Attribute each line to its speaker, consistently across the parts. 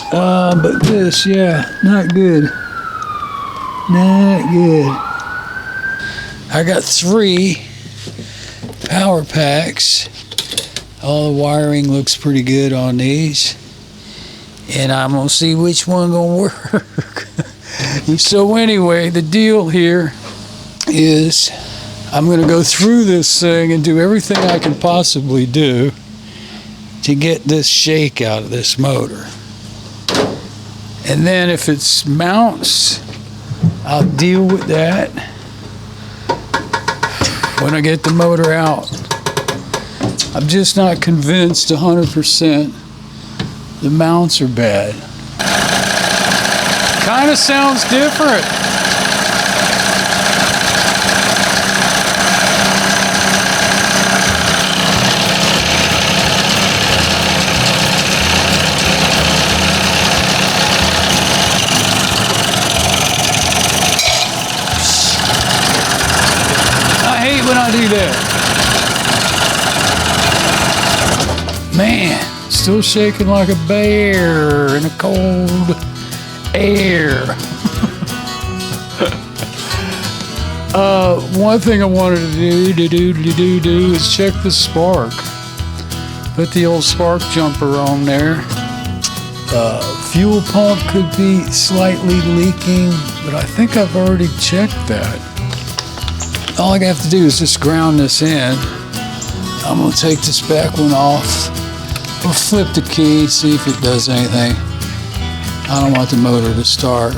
Speaker 1: But this, yeah, not good. Not good. I got 3 power packs. All the wiring looks pretty good on these. And I'm gonna see which one gonna work. So anyway, the deal here is I'm gonna go through this thing and do everything I can possibly do to get this shake out of this motor. And then if it mounts, I'll deal with that when I get the motor out. I'm just not convinced 100% the mounts are bad. Kind of sounds different. When I do that, man, still shaking like a bear in a cold air. One thing I wanted to do is check the spark. Put the old spark jumper on there. Fuel pump could be slightly leaking, but I think I've already checked that. All I have to do is just ground this in. I'm gonna take this back one off. We'll flip the key, see if it does anything. I don't want the motor to start.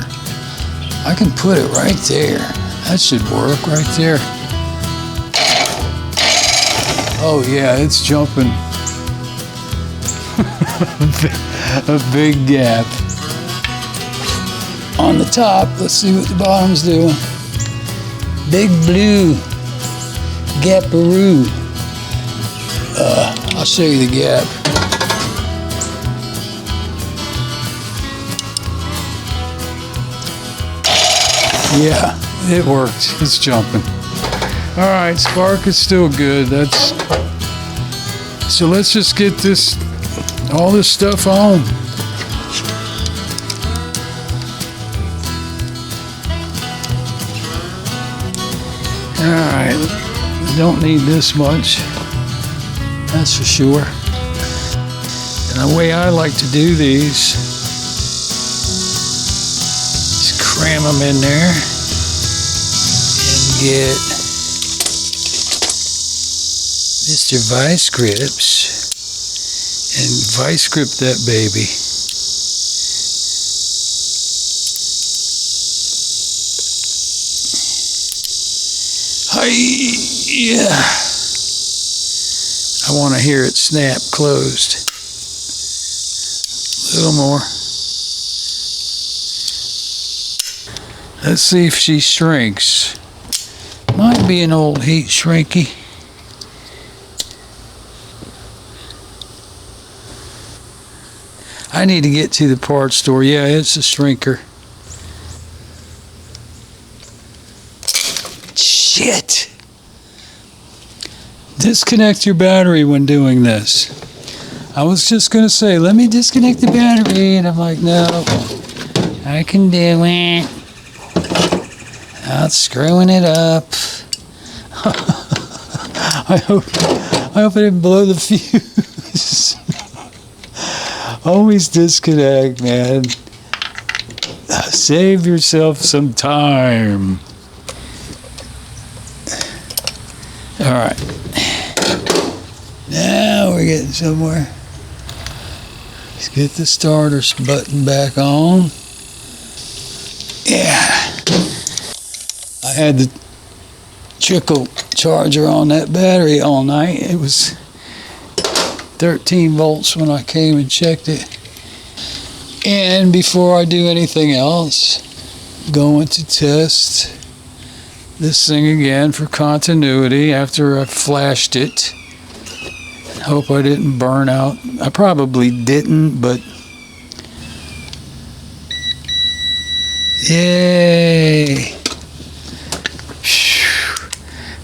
Speaker 1: I can put it right there. That should work right there. Oh yeah, it's jumping. A big gap. On the top, let's see what the bottom's doing. Big blue gaparoo. I'll show you the gap. Yeah, it worked. It's jumping. All right, spark is still good. So let's just get all this stuff on. Alright, don't need this much, that's for sure. And the way I like to do these is cram them in there and get Mr. Vice Grips and Vice Grip that baby. Yeah. I want to hear it snap closed. A little more. Let's see if she shrinks. Might be an old heat shrinky. I need to get to the parts store. Yeah, it's a shrinker. Shit! Disconnect your battery when doing this. I was just going to say, let me disconnect the battery, and I'm like, no, I can do it. Not screwing it up. I hope I didn't blow the fuse. Always disconnect, man. Save yourself some time. All right. Now we're getting somewhere. Let's get the starter button back on. Yeah. I had the trickle charger on that battery all night. It was 13 volts when I came and checked it. And before I do anything else, I'm going to test this thing again for continuity after I flashed it. Hope I didn't burn out. I probably didn't, but yay!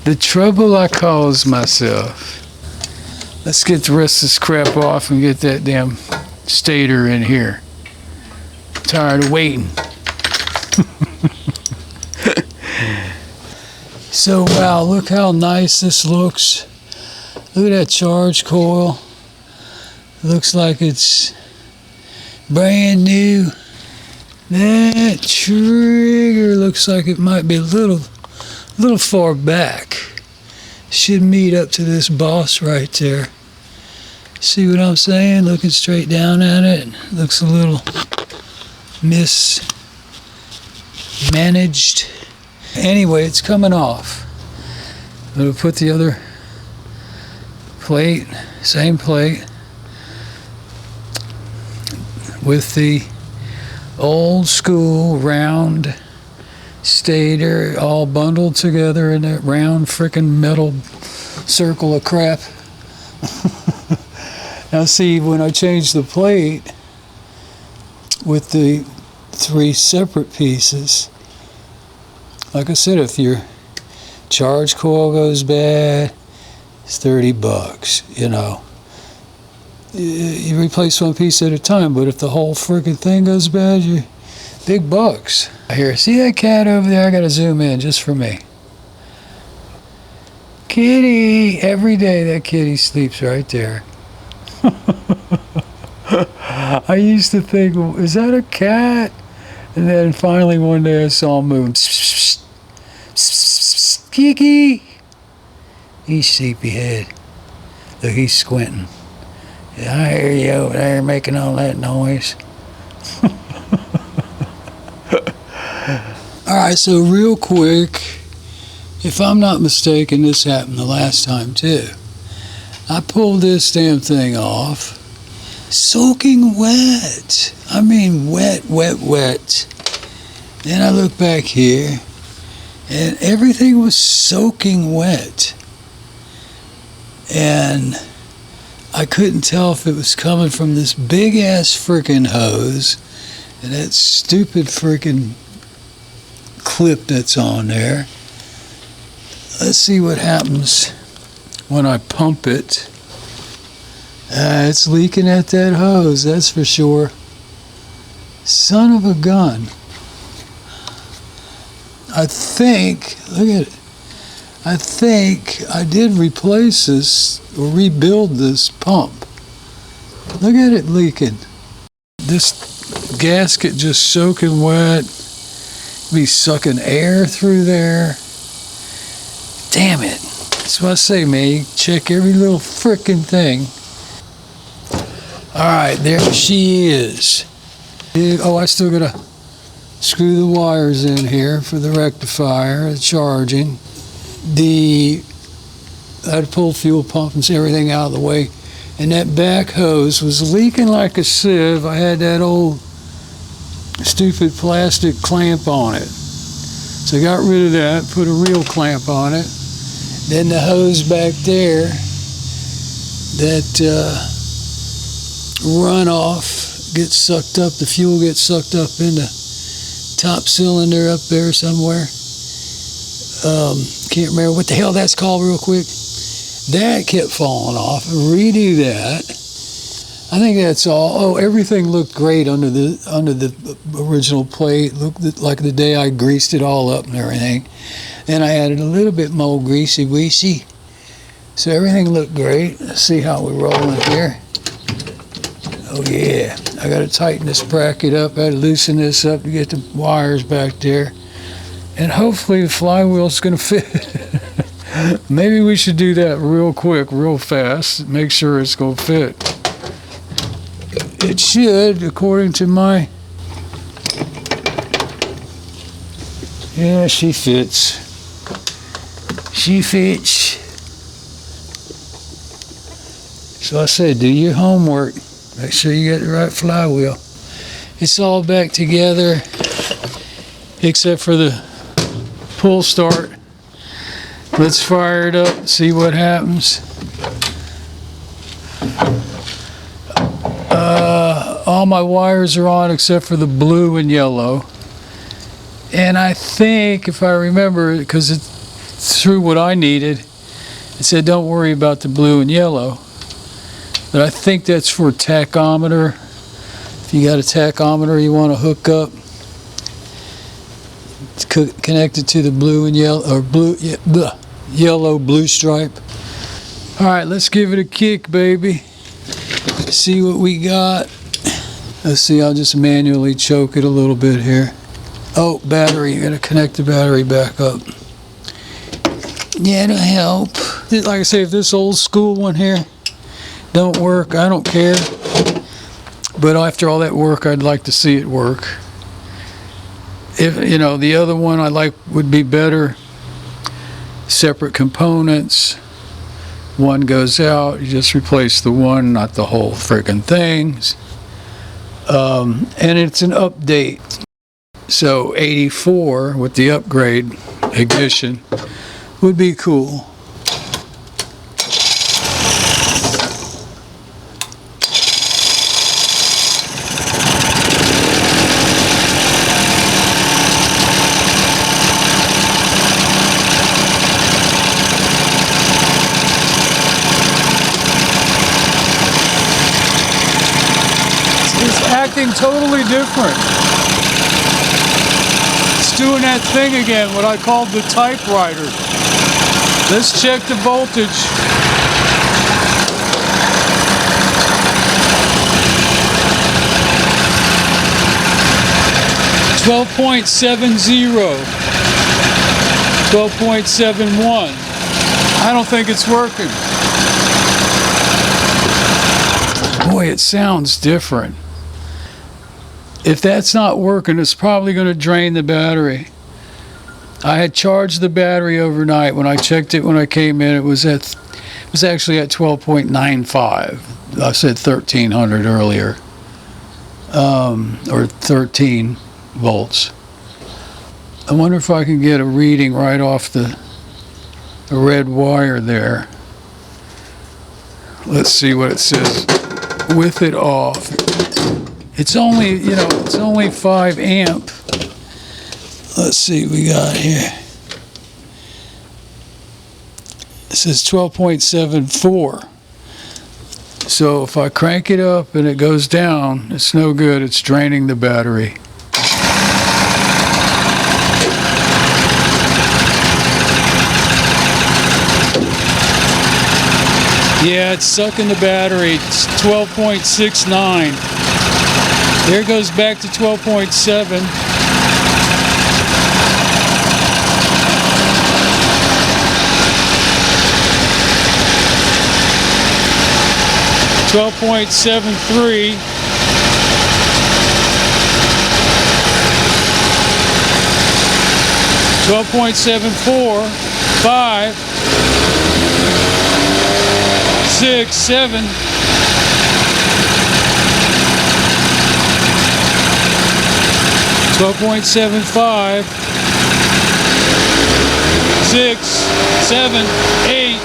Speaker 1: The trouble I caused myself. Let's get the rest of this crap off and get that damn stator in here. Tired of waiting. So wow, look how nice this looks. Look at that charge coil. Looks like it's brand new. That trigger looks like it might be a little far back. Should meet up to this boss right there. See what I'm saying? Looking straight down at it. Looks a little mismanaged. Anyway, it's coming off. I'm going to put the other plate, same plate, with the old school round stator all bundled together in that round frickin' metal circle of crap. Now see, when I change the plate with the 3 separate pieces, like I said, if your charge coil goes bad, it's $30, you know. You replace one piece at a time, but if the whole freaking thing goes bad, you big bucks. Here, see that cat over there? I gotta zoom in just for me. Kitty! Every day that kitty sleeps right there. I used to think, well, is that a cat? And then finally one day I saw him move. Kiki! He's sleepyhead. Look, he's squinting. Yeah, I hear you over there making all that noise. Alright, so real quick, if I'm not mistaken, this happened the last time too. I pulled this damn thing off, soaking wet. I mean wet. Then I look back here, and everything was soaking wet. And I couldn't tell if it was coming from this big ass freaking hose and that stupid freaking clip that's on there. Let's see what happens when I pump it. It's leaking at that hose, that's for sure. Son of a gun. I think, look at it. I think I did replace this or rebuild this pump. Look at it leaking. This gasket just soaking wet. Be sucking air through there. Damn it. That's what I say, man. You check every little frickin' thing. Alright, there she is. Oh, I still gotta screw the wires in here for the rectifier, the charging. I had to pull fuel pump and everything out of the way. And that back hose was leaking like a sieve. I had that old stupid plastic clamp on it. So I got rid of that, put a real clamp on it. Then the hose back there, that runoff gets sucked up, the fuel gets sucked up in the top cylinder up there somewhere. Can't remember what the hell that's called real quick. That kept falling off. Redo that. I think that's all. Oh, everything looked great under the original plate. Looked like the day I greased it all up and everything. Then I added a little bit more greasy. So everything looked great. Let's see how we're rolling here. Oh yeah, I got to tighten this bracket up. I had to loosen this up to get the wires back there. And hopefully the flywheel's going to fit. Maybe we should do that real quick, real fast. Make sure it's going to fit. It should, according to my... Yeah, she fits. She fits. So I said, do your homework. Make sure you get the right flywheel. It's all back together, except for the pull start. Let's fire it up, see what happens. All my wires are on except for the blue and yellow. And I think, if I remember, because it's through what I needed, it said don't worry about the blue and yellow. But I think that's for tachometer If you got a tachometer you want to hook up, it's connected to the blue and yellow, or yellow blue stripe. All right, let's give it a kick, baby. See what we got. Let's see, I'll just manually choke it a little bit here. Oh, battery, you gotta connect the battery back up. Yeah, it'll help. Like I say, if this old school one here don't work, I don't care. But after all that work, I'd like to see it work. If, you know, the other one I like would be better. Separate components. One goes out, you just replace the one, not the whole freaking things. And it's an update. So 84 with the upgrade ignition would be cool. It's acting totally different. It's doing that thing again, what I called the typewriter. Let's check the voltage. .70, 12.71. I don't think it's working. Boy, it sounds different. If that's not working, it's probably going to drain the battery. I had charged the battery overnight. When I checked it when I came in, it was actually at 12.95. I said 1300 earlier, or 13 volts. I wonder if I can get a reading right off the red wire there. Let's see what it says with it off. It's only, you know, it's only 5 amp. Let's see what we got here. It says 12.74. So if I crank it up and it goes down, it's no good. It's draining the battery. Yeah, it's sucking the battery. It's 12.69. There it goes back to 12.7. .73. .74, 5, 6, 7. .75, 6, 7, 8,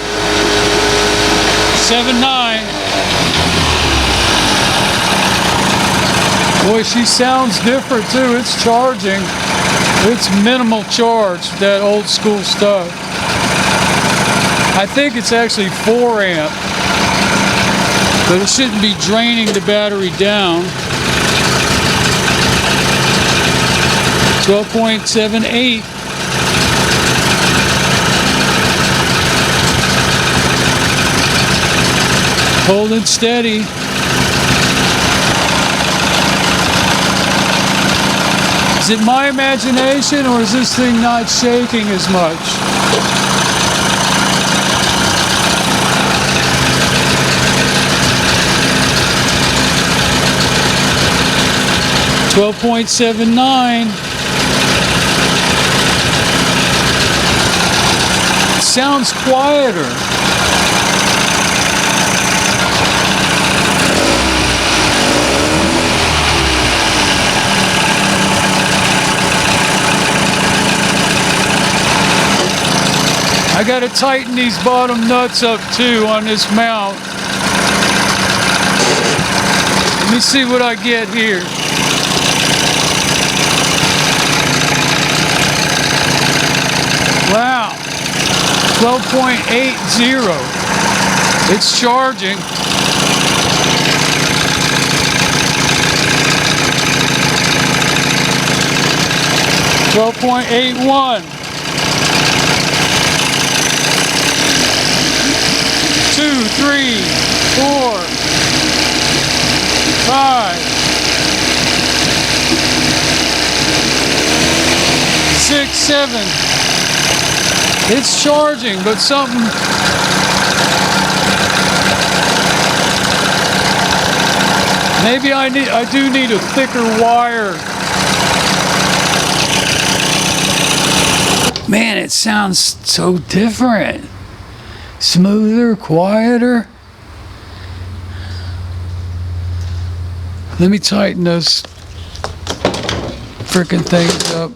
Speaker 1: 7, 9. Boy, she sounds different too. It's charging. It's minimal charge, that old school stuff. I think it's actually 4 amp, but it shouldn't be draining the battery down. 12.78. Holding steady. Is it my imagination, or is this thing not shaking as much? .79. Sounds quieter. I gotta tighten these bottom nuts up too on this mount. Let me see what I get here. Wow, 12.80. It's charging. 12.81. 2, 3, 4, 5, 6, 7. It's charging, but something. Maybe I do need a thicker wire. Man, it sounds so different. Smoother, quieter. Let me tighten those frickin' things up.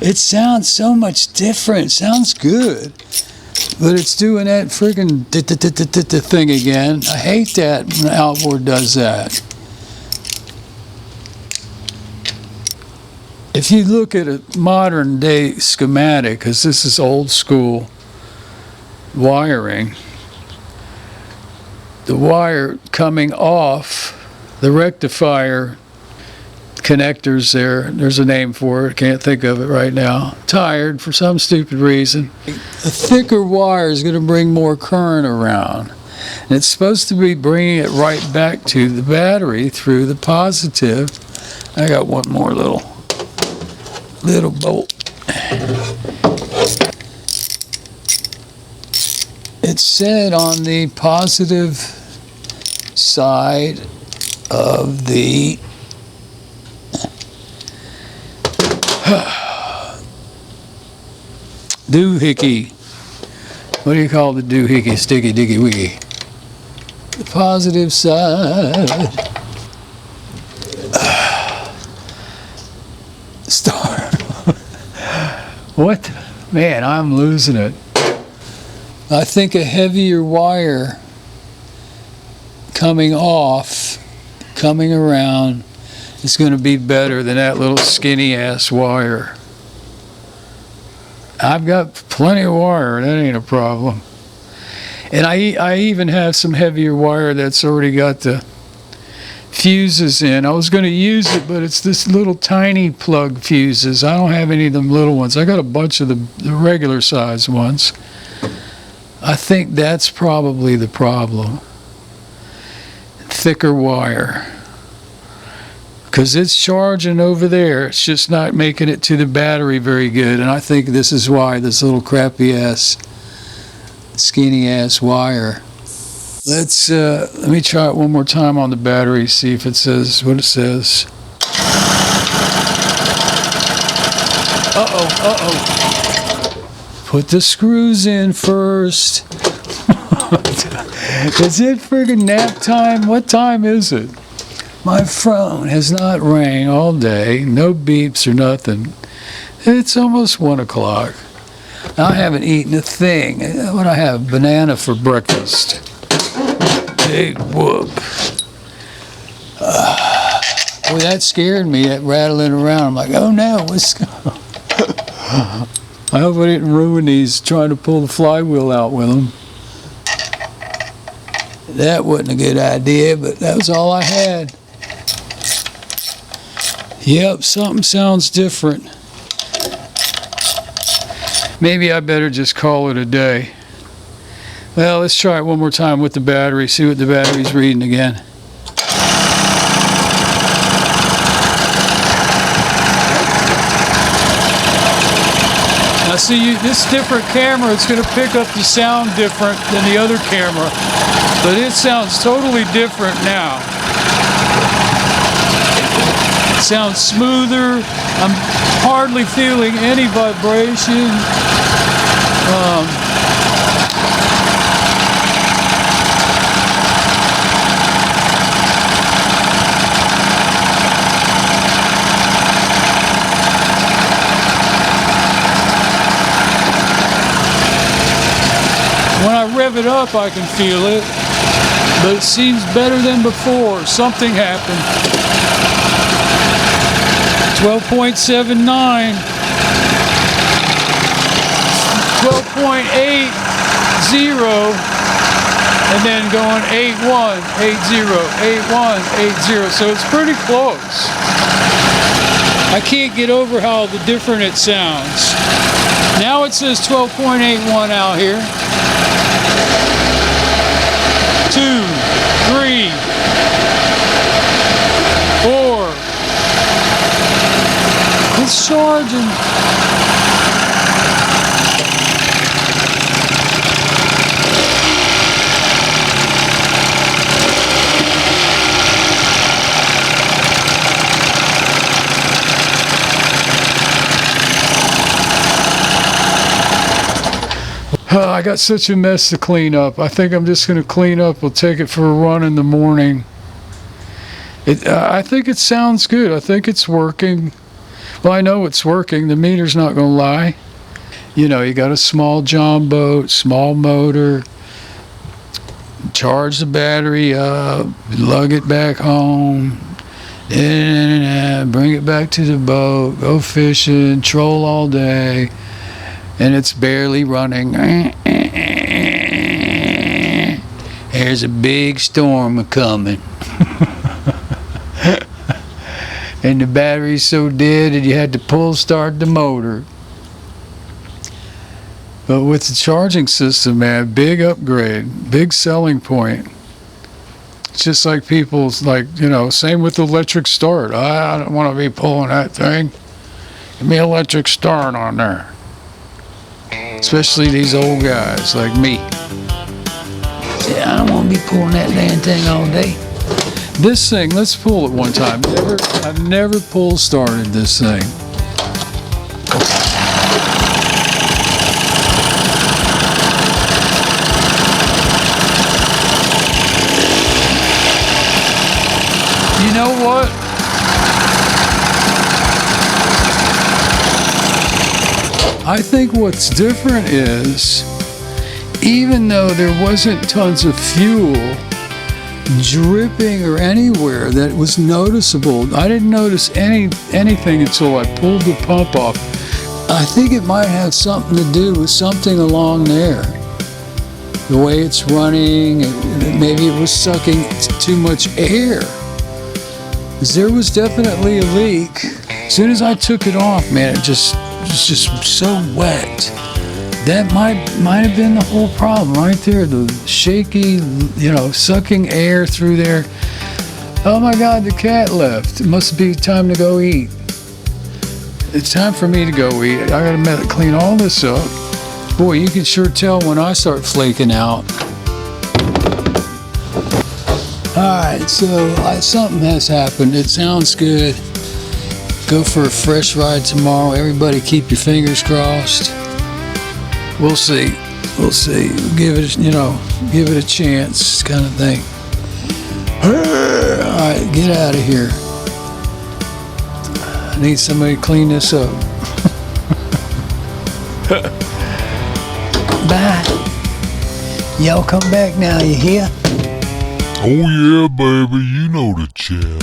Speaker 1: It sounds so much different. It sounds good. But it's doing that friggin' thing again. I hate that when Outboard does that. If you look at a modern day schematic, because this is old school wiring, the wire coming off the rectifier connectors there's a name for it, can't think of it right now. Tired for some stupid reason. A thicker wire is going to bring more current around. And it's supposed to be bringing it right back to the battery through the positive. I got one more little bolt. It said on the positive side of the doohickey. What do you call the doohickey? Sticky dicky wicky. The positive side. Star. What? Man, I'm losing it. I think a heavier wire coming off, coming around, is going to be better than that little skinny ass wire. I've got plenty of wire, that ain't a problem. And I even have some heavier wire that's already got the fuses in. I was going to use it, but it's this little tiny plug fuses. I don't have any of them little ones. I got a bunch of the regular size ones. I think that's probably the problem. Thicker wire. Because it's charging over there, it's just not making it to the battery very good. And I think this is why, this little crappy ass, skinny ass wire. Let me try it one more time on the battery, see if it says what it says. Put the screws in first. Is it friggin' nap time? What time is it? My phone has not rang all day, no beeps or nothing. It's almost 1 o'clock. I haven't eaten a thing. What I have? Banana for breakfast. Big whoop. Boy, that scared me, that rattling around. I'm like, oh no, what's going on? I hope I didn't ruin these trying to pull the flywheel out with them. That wasn't a good idea, but that was all I had. Yep, something sounds different. Maybe I better just call it a day. Well, let's try it one more time with the battery, see what the battery's reading again. Now see, this different camera, it's going to pick up the sound different than the other camera, but it sounds totally different now. It sounds smoother. I'm hardly feeling any vibration. When I rev it up, I can feel it, but it seems better than before. Something happened. 12.79, 12.80. and then going 81, 80, 81, 80. So it's pretty close. I can't get over how different it sounds. Now it says 12.81 out here. 2, 3, 4. It's charging. I got such a mess to clean up. I think I'm just going to clean up. We'll take it for a run in the morning. I think it sounds good. I think it's working. Well, I know it's working. The meter's not going to lie. You know, you got a small John boat, small motor. Charge the battery up, lug it back home, bring it back to the boat, go fishing, troll all day. And it's barely running. There's a big storm coming. And the battery's so dead that you had to pull start the motor. But with the charging system, man, big upgrade, big selling point. It's just like people's, like, you know, same with the electric start. I don't want to be pulling that thing. Give me electric start on there. Especially these old guys like me. Yeah, I don't want to be pulling that damn thing all day. This thing, let's pull it one time. I've never pull started this thing. You know what? I think what's different is, even though there wasn't tons of fuel dripping or anywhere that was noticeable, I didn't notice anything until I pulled the pump off. I think it might have something to do with something along there. The way it's running, maybe it was sucking too much air. 'Cause there was definitely a leak. As soon as I took it off, man, it was just so wet. That might have been the whole problem right there. The shaky, you know, sucking air through there. Oh my God, the cat left. It must be time to go eat. It's time for me to go eat. I gotta clean all this up. Boy, you can sure tell when I start flaking out. Alright, so something has happened. It sounds good. Go for a fresh ride tomorrow. Everybody keep your fingers crossed. We'll see. We'll see. Give it, you know, give it a chance kind of thing. Alright, get out of here. I need somebody to clean this up. Bye. Y'all come back now, you hear?
Speaker 2: Oh yeah, baby, you know the channel.